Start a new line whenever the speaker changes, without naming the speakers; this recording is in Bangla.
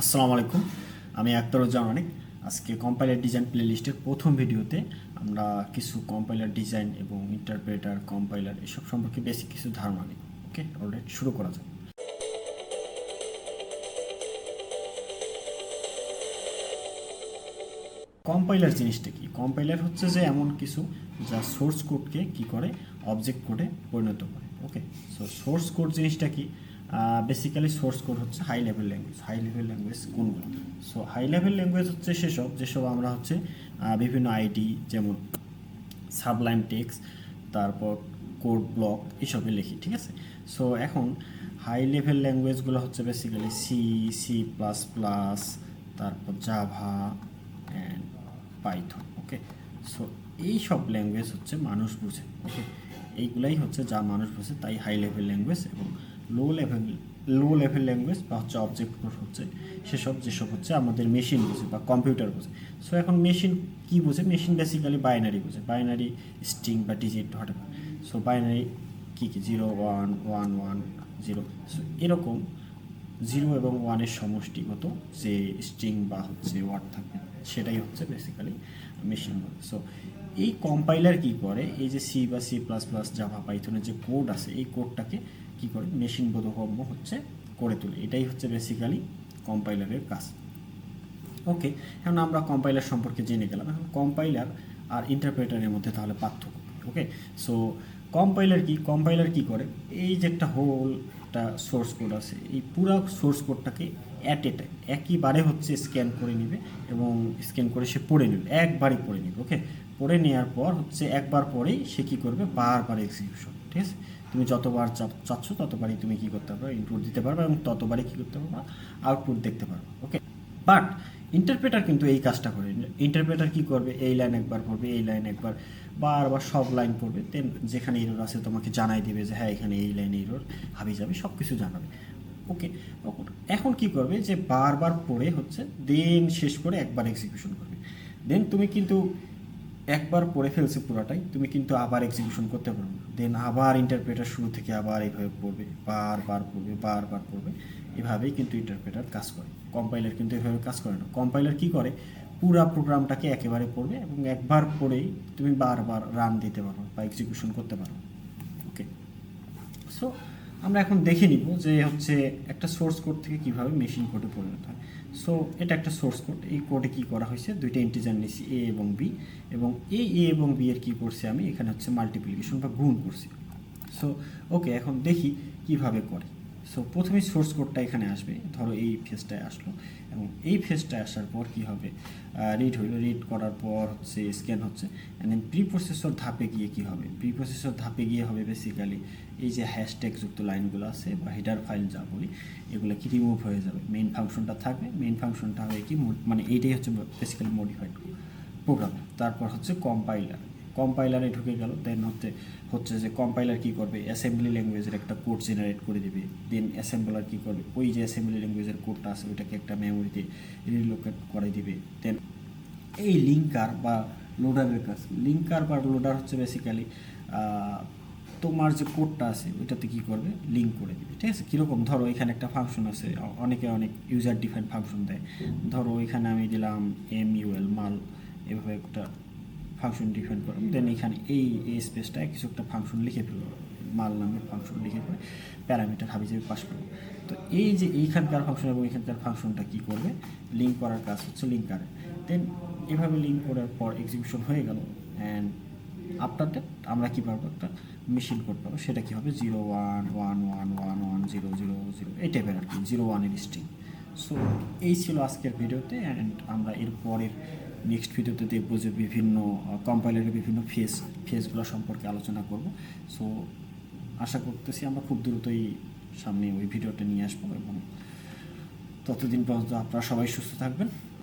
আসসালামু আলাইকুম। আমি আক্তারুজ্জামান অনেক। আজকে কম্পাইলার ডিজাইন প্লেলিস্টের প্রথম ভিডিওতে আমরা কিছু কম্পাইলার ডিজাইন এবং ইন্টারপ্রেটার কম্পাইলার এসব সম্পর্কে বেসিক কিছু ধারণা নিই। ওকে, অলরাইট, শুরু করা যাক। কম্পাইলার জিনিসটা কি? কম্পাইলার হচ্ছে যে এমন কিছু যা সোর্স কোডকে কি করে অবজেক্ট কোডে পরিণত করে। ওকে, সো সোর্স কোড জিনিসটা কি? বেসিক্যালি সোর্স কোড হচ্ছে high level language. High level language কোনগুলো? সো হাই লেভেল ল্যাঙ্গুয়েজ হচ্ছে যেসব আমরা হচ্ছে বিভিন্ন আইডি যেমন সাবলাইম টেক্সট, তারপর কোড ব্লক এসবে লিখি, ঠিক আছে? সো এখন হাই লেভেল ল্যাঙ্গুয়েজগুলো হচ্ছে basically C, C plus plus, তারপর Java and Python. Okay, so এই সব ল্যাঙ্গুয়েজ হচ্ছে মানুষ বুঝে। ওকে, এইগুলাই হচ্ছে যা মানুষ বুঝে, তাই হাই লেভেল ল্যাঙ্গুয়েজ। এবং লো লেভেল ল্যাঙ্গুয়েজ বা হচ্ছে অবজেক্ট কোড হচ্ছে যেসব হচ্ছে আমাদের মেশিন বুঝে বা কম্পিউটার বুঝে। সো এখন মেশিন কী বুঝে? মেশিন বেসিক্যালি বাইনারি বুঝে, বাইনারি স্ট্রিং বা ডিজিট হতে পারে। সো বাইনারি কী 0 1 1 1 0। সো এরকম 0 এবং 1-এর সমষ্টিগত যে স্ট্রিং বা হচ্ছে ওয়ার্ড থাকবে সেটাই হচ্ছে বেসিক্যালি মেশিন বলে। সো এই কম্পাইলার কি করে? এই যে সি বা সি প্লাস প্লাস জাভা পাইথনের যে কোড আছে, এই কোডটাকে কি করে মেশিন বোধগম্য হচ্ছে করে তোলে। এটাই হচ্ছে বেসিক্যালি কম্পাইলারের কাজ। ওকে, এখন আমরা কম্পাইলার সম্পর্কে জেনে গেলাম। এখন কম্পাইলার আর ইন্টারপ্রেটারের মধ্যে তাহলে পার্থক্য। ওকে, সো কম্পাইলার কি করে? এই যে একটা হোল একটা সোর্স কোড আছে, এই পুরো সোর্স কোডটাকে অ্যাট এ টাইম একইবারে হচ্ছে স্ক্যান করে নেবে এবং স্ক্যান করে সে পড়ে নেবে, একবারই পড়ে নেবে। ওকে, পড়ে নেওয়ার পর হচ্ছে একবার পরেই সে কী করবে? বারবার এক্সিকিউশন, ঠিক আছে? তুমি যতবার চাচ্ছ ততবারই তুমি কী করতে পারবে? ইনপুট দিতে পারবে এবং ততবারই কী করতে পারবে? আউটপুট দেখতে পারবে। ওকে, বাট ইন্টারপ্রেটার কিন্তু এই কাজটা করে। ইন্টারপ্রেটার কি করবে? এই লাইন একবার পড়বে, এই লাইন একবার, বারবার সব লাইন পড়বে, দেন যেখানে এরর আছে তোমাকে জানাই দেবে যে হ্যাঁ এখানে এই লাইনে এরর, হাবি যাবে, সব কিছু জানাবে। ওকে, এখন কি করবে? যে বারবার পড়ে হচ্ছে দেন শেষ করে একবার এক্সিকিউশন করবে। দেন তুমি কিন্তু একবার পড়ে ফেলছে পুরোটাই, তুমি কিন্তু আবার এক্সিকিউশন করতে পারবে না। দেন আবার ইন্টারপ্রেটার শুরু থেকে আবার এইভাবে পড়বে, বারবার পড়বে। এভাবেই কিন্তু ইন্টারপ্রেটার কাজ করে। কম্পাইলার কিন্তু এভাবে কাজ করে না। কম্পাইলার কি করে? পুরা প্রোগ্রামটাকে একেবারে পড়বে এবং একবার পড়েই তুমি বারবার রান দিতে পারো বা এক্সিকিউশন করতে পারো। ওকে, সো আমরা এখন দেখে নিব যে হচ্ছে একটা সোর্স কোড থেকে কিভাবে মেশিন কোডে পরিণত হয়। সো এটা একটা সোর্স কোড। এই কোডে কি করা হয়েছে? দুইটা ইন্টিজার নিয়েছি, এ এবং বি, এবং এ এবং বি এর কী করছি আমি এখানে হচ্ছে মাল্টিপ্লিকেশন বা গুণ করছি। সো ওকে, এখন দেখি কিভাবে করে। সো প্রথমে সোর্স কোডটা এখানে আসবে, ধরো এই ফেজটায় আসলো, এবং এই ফেজটায় আসার পর কি হবে? রিড হইল, রিড করার পর হচ্ছে স্ক্যান হচ্ছে, অ্যান্ড দেন প্রি প্রসেসর ধাপে গিয়ে কি হবে? প্রি প্রসেসর ধাপে গিয়ে হবে বেসিক্যালি এই যে হ্যাশট্যাগ যুক্ত লাইনগুলো আছে বা হেডার ফাইল যা বলি, এগুলো কি রিমুভ হয়ে যাবে। মেইন ফাংশনটা থাকবে, মেইন ফাংশনটা হবে কি, মানে এইটাই হচ্ছে বেসিক্যালি মডিফাইড প্রোগ্রাম। তারপর হচ্ছে কম্পাইলারে ঢুকে গেল। দেন হচ্ছে যে কম্পাইলার কী করবে? অ্যাসেম্বলি ল্যাঙ্গুয়েজের একটা কোড জেনারেট করে দেবে। দেন অ্যাসেম্বলার কী করবে? ওই যে অ্যাসেম্বলি ল্যাঙ্গুয়েজের কোডটা আছে ওইটাকে একটা মেমোরিতে রিলোকেট করে দিবে। দেন এই লিঙ্কার বা লোডারের কাজ। লিঙ্কার বা লোডার হচ্ছে বেসিক্যালি তোমার যে কোডটা আছে ওইটাতে কী করবে? লিঙ্ক করে দিবে, ঠিক আছে? কীরকম? ধরো এখানে একটা ফাংশন আছে, অনেক ইউজার ডিফাইন ফাংশন দেয়। ধরো এখানে আমি দিলাম MUL মাল, এভাবে একটা ফাংশন ডিফাইন করলাম। দেন এখানে এই স্পেসটায় কিছু একটা ফাংশন লিখে ফেলবো, মাল নামের ফাংশন লিখে ফেলে প্যারামিটার হাবিজাবি পাস করবো। তো এই যে এইখানকার ফাংশন এবং এখানকার ফাংশনটা কী করবে? লিঙ্ক করার কাজ হচ্ছে লিঙ্কারে। দেন এভাবে লিঙ্ক করার পর এক্সিকিউশন হয়ে গেল, অ্যান্ড আফটার দ্যাট আমরা কী পাবো? একটা মেশিন কোড পাবো। সেটা কী হবে? 0 1 1 1 1 1 0 0 0 এই টাইপের আর কি, 0 1-এর স্ট্রিং। সো এই ছিল আজকের ভিডিওতে, অ্যান্ড আমরা এর পরের নেক্সট ভিডিওতে দেখবো যে বিভিন্ন কম্পাইলারের বিভিন্ন ফেজগুলো সম্পর্কে আলোচনা করব। সো আশা করতেছি আমরা খুব দ্রুতই সামনে ওই ভিডিওটা নিয়ে আসবো, এবং ততদিন পর্যন্ত আপনারা সবাই সুস্থ থাকবেন।